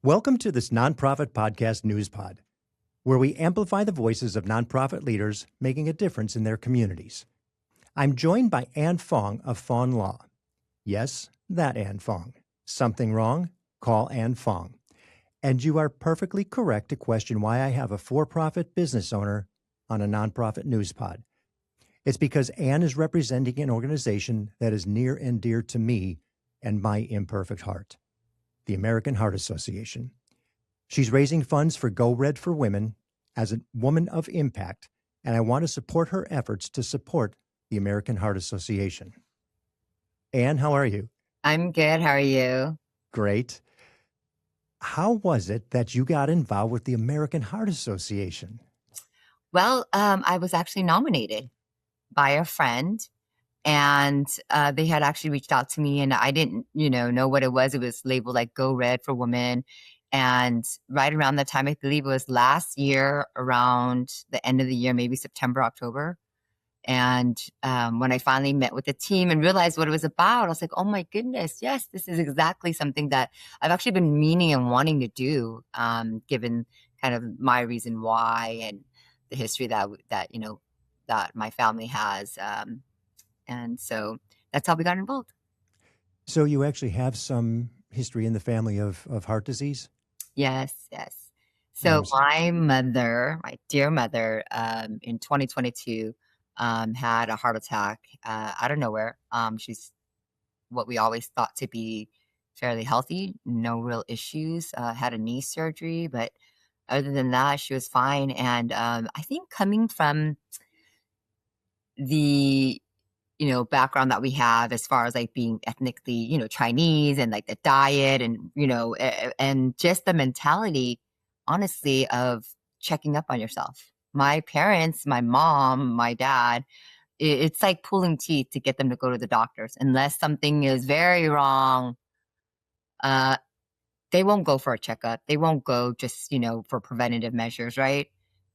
Welcome to this Nonprofit Podcast NewsPod, where we amplify the voices of nonprofit leaders making a difference in their communities. I'm joined by Anh Phoong of Phoong Law. Yes, that Anh Phoong. Something wrong? Call Anh Phoong. And you are perfectly correct to question why I have a for-profit business owner on a nonprofit NewsPod. It's because Anh is representing an organization that is near and dear to me and my imperfect heart, the American Heart Association. She's raising funds for Go Red for Women as a woman of impact, and I want to support her efforts to support the American Heart Association. Anh, how are you? I'm good. How are you? Great. How was it that you got involved with the American Heart Association? Well, I was actually nominated by a friend, and they had actually reached out to me, and I didn't, know what it was. It was labeled like Go Red for Women. And right around that time, I believe it was last year, around the end of the year, maybe September, October. And when I finally met with the team and realized what it was about, I was like, oh my goodness, yes, this is exactly something that I've actually been meaning and wanting to do, given kind of my reason why and the history that my family has. And so that's how we got involved. So you actually have some history in the family of heart disease? Yes. So my dear mother, in 2022, had a heart attack out of nowhere. She's what we always thought to be fairly healthy, no real issues, had a knee surgery, but other than that, she was fine. And I think coming from the background that we have as far as like being ethnically, Chinese, and like the diet and, and just the mentality, honestly, of checking up on yourself. My parents, my mom, my dad, it's like pulling teeth to get them to go to the doctors. Unless something is very wrong, they won't go for a checkup. They won't go just, for preventative measures, right?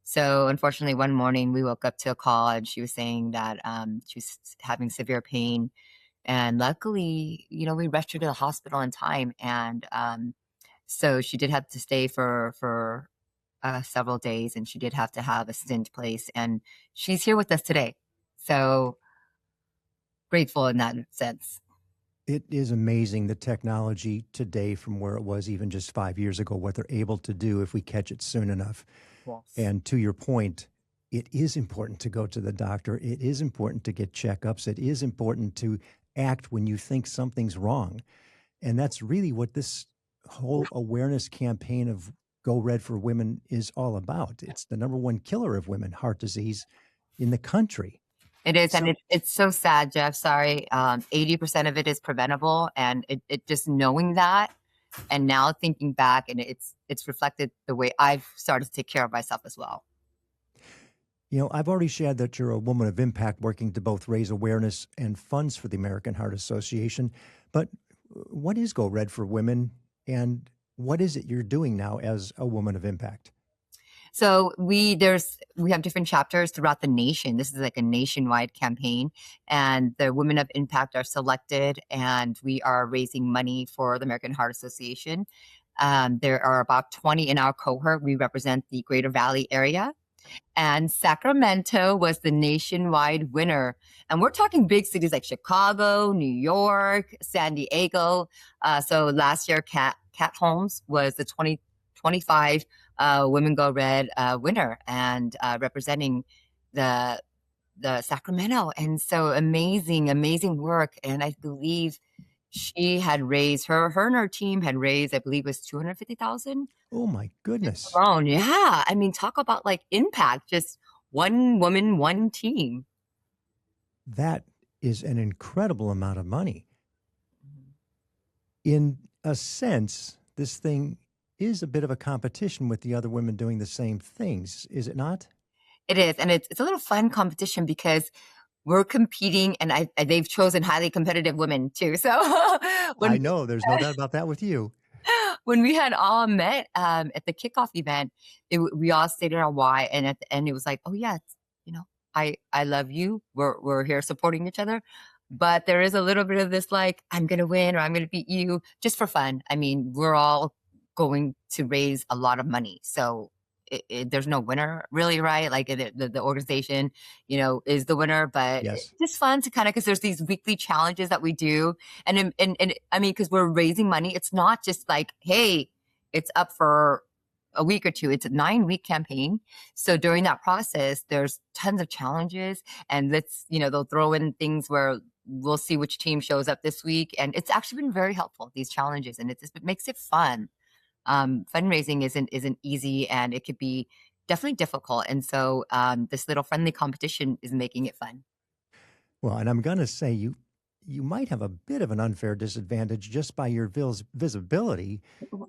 So unfortunately, one morning we woke up to a call and she was saying that she was having severe pain. And luckily, we rushed her to the hospital in time. And so she did have to stay for several days, and she did have to have a stint placed. And she's here with us today. So grateful in that sense. It is amazing the technology today from where it was even just 5 years ago, what they're able to do if we catch it soon enough. Yes. And to your point, it is important to go to the doctor. It is important to get checkups. It is important to act when you think something's wrong. And that's really what this whole awareness campaign of Go Red for Women is all about. It's the number one killer of women, heart disease, in the country. It is, and it's so sad, Jeff. Sorry. 80% of it is preventable, and it just knowing that, and now thinking back, and it's reflected the way I've started to take care of myself as well. I've already shared that you're a woman of impact working to both raise awareness and funds for the American Heart Association. But what is Go Red for Women, and what is it you're doing now as a woman of impact? So we have different chapters throughout the nation. This is like a nationwide campaign, and the women of impact are selected, and we are raising money for the American Heart Association. There are about 20 in our cohort. We represent the Greater Valley area, and Sacramento was the nationwide winner. And we're talking big cities like Chicago, New York, San Diego. So last year, Kat Holmes was the 2025 Women Go Red winner, and representing the Sacramento. And so amazing work. And I believe she had raised her and her team had raised, I believe it was 250,000. Oh my goodness. Alone. Yeah. I mean, talk about like impact, just one woman, one team. That is an incredible amount of money. In a sense, this thing is a bit of a competition with the other women doing the same things, is it not? It is. And it's a little fun competition because we're competing, and they've chosen highly competitive women too. So I know, there's no doubt about that with you. When we had all met at the kickoff event, we all stated our why, and at the end it was like, oh yeah, I love you. We're here supporting each other. But there is a little bit of this like, I'm going to win or I'm going to beat you just for fun. I mean, we're all going to raise a lot of money. So there's no winner really, right? Like the organization, is the winner, but it's Yes. just fun to kind of, because there's these weekly challenges that we do. And I mean, because we're raising money, it's not just like, hey, it's up for a week or two. It's a 9-week campaign. So during that process, there's tons of challenges, and they'll throw in things where we'll see which team shows up this week. And it's actually been very helpful, these challenges, and it makes it fun. Fundraising isn't easy, and it could be definitely difficult. And so this little friendly competition is making it fun. Well, and I'm going to say you might have a bit of an unfair disadvantage just by your visibility.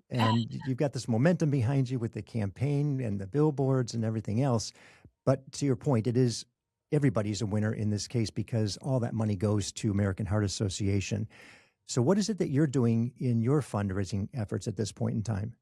And you've got this momentum behind you with the campaign and the billboards and everything else. But to your point, everybody's a winner in this case because all that money goes to American Heart Association. So what is it that you're doing in your fundraising efforts at this point in time?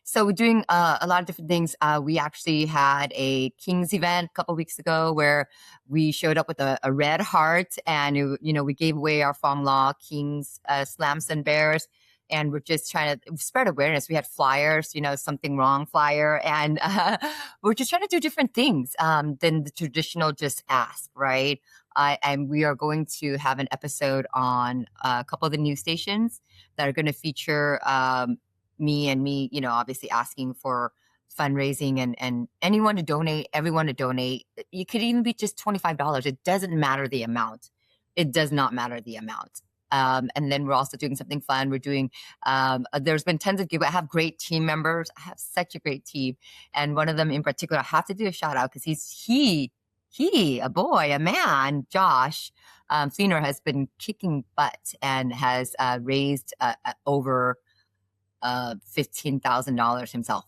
So we're doing a lot of different things. We actually had a Kings event a couple of weeks ago where we showed up with a red heart, and we gave away our Phoong Law Kings Slams and Bears, and we're just trying to spread awareness. We had flyers, something wrong flyer, and we're just trying to do different things than the traditional just ask, right? And we are going to have an episode on a couple of the news stations that are going to feature me, obviously asking for fundraising and anyone to donate, everyone to donate. You could even be just $25. It doesn't matter the amount. It does not matter the amount. And then we're also doing something fun. We're doing, there's been tons of giveaways. I have great team members. I have such a great team. And one of them in particular, I have to do a shout out because a man, Josh Fleener, has been kicking butt and has raised over $15,000 himself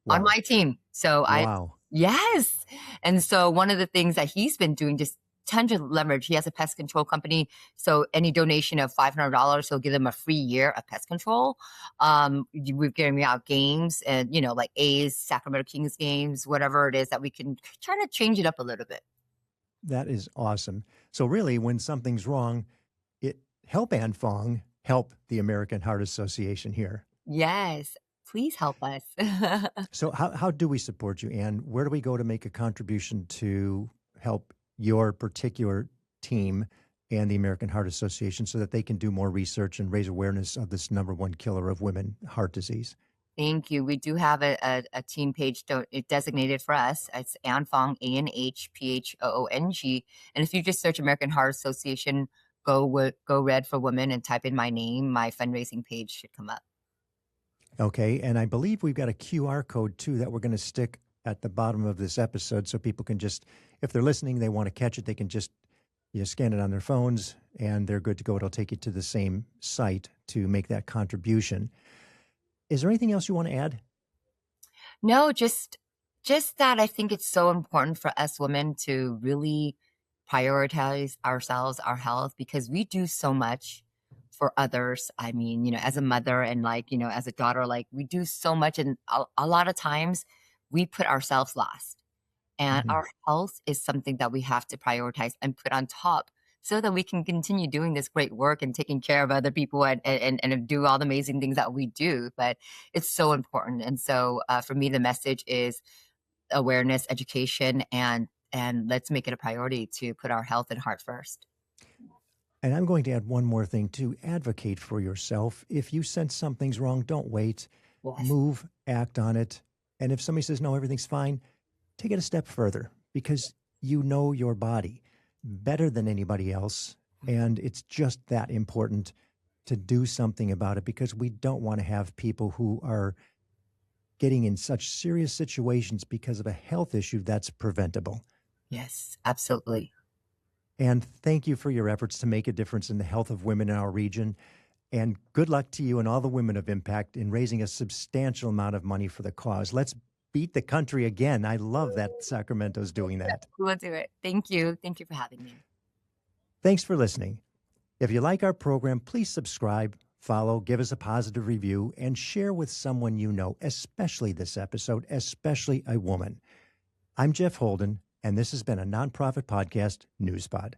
on my team. So Wow. Yes. And so one of the things that he's been doing, just tons of leverage. He has a pest control company. So any donation of $500, he'll give them a free year of pest control. We're giving out games and, like A's, Sacramento Kings games, whatever it is that we can try to change it up a little bit. That is awesome. So really, when something's wrong, help Anh Phoong help the American Heart Association here. Yes. Please help us. So how do we support you, Ann? Where do we go to make a contribution to help your particular team and the American Heart Association so that they can do more research and raise awareness of this #1 killer of women, heart disease? Thank you. We do have a team page designated for us. It's Anh Phoong, ANHPHOONG. And if you just search American Heart Association, go Red for Women, and type in my name, my fundraising page should come up. Okay. And I believe we've got a QR code too that we're going to stick at the bottom of this episode so people can just, if they're listening, they want to catch it, they can just scan it on their phones and they're good to go. It'll take you to the same site to make that contribution. Is there anything else you want to add? No, just that I think it's so important for us women to really prioritize ourselves, our health, because we do so much for others. I mean, as a mother and as a daughter, we do so much. And a lot of times we put ourselves last, and our health is something that we have to prioritize and put on top so that we can continue doing this great work and taking care of other people and do all the amazing things that we do. But it's so important. And so for me, the message is awareness, education, and let's make it a priority to put our health and heart first. And I'm going to add one more thing to advocate for yourself. If you sense something's wrong, don't wait. Yes. Move, act on it. And if somebody says, no, everything's fine, take it a step further because you know your body better than anybody else. And it's just that important to do something about it because we don't want to have people who are getting in such serious situations because of a health issue that's preventable. Yes, absolutely. And thank you for your efforts to make a difference in the health of women in our region. And good luck to you and all the women of impact in raising a substantial amount of money for the cause. Let's beat the country again. I love that Sacramento's doing that. We'll do it. Thank you. Thank you for having me. Thanks for listening. If you like our program, please subscribe, follow, give us a positive review, and share with someone you know, especially this episode, especially a woman. I'm Jeff Holden, and this has been a Nonprofit Podcast NewsPod.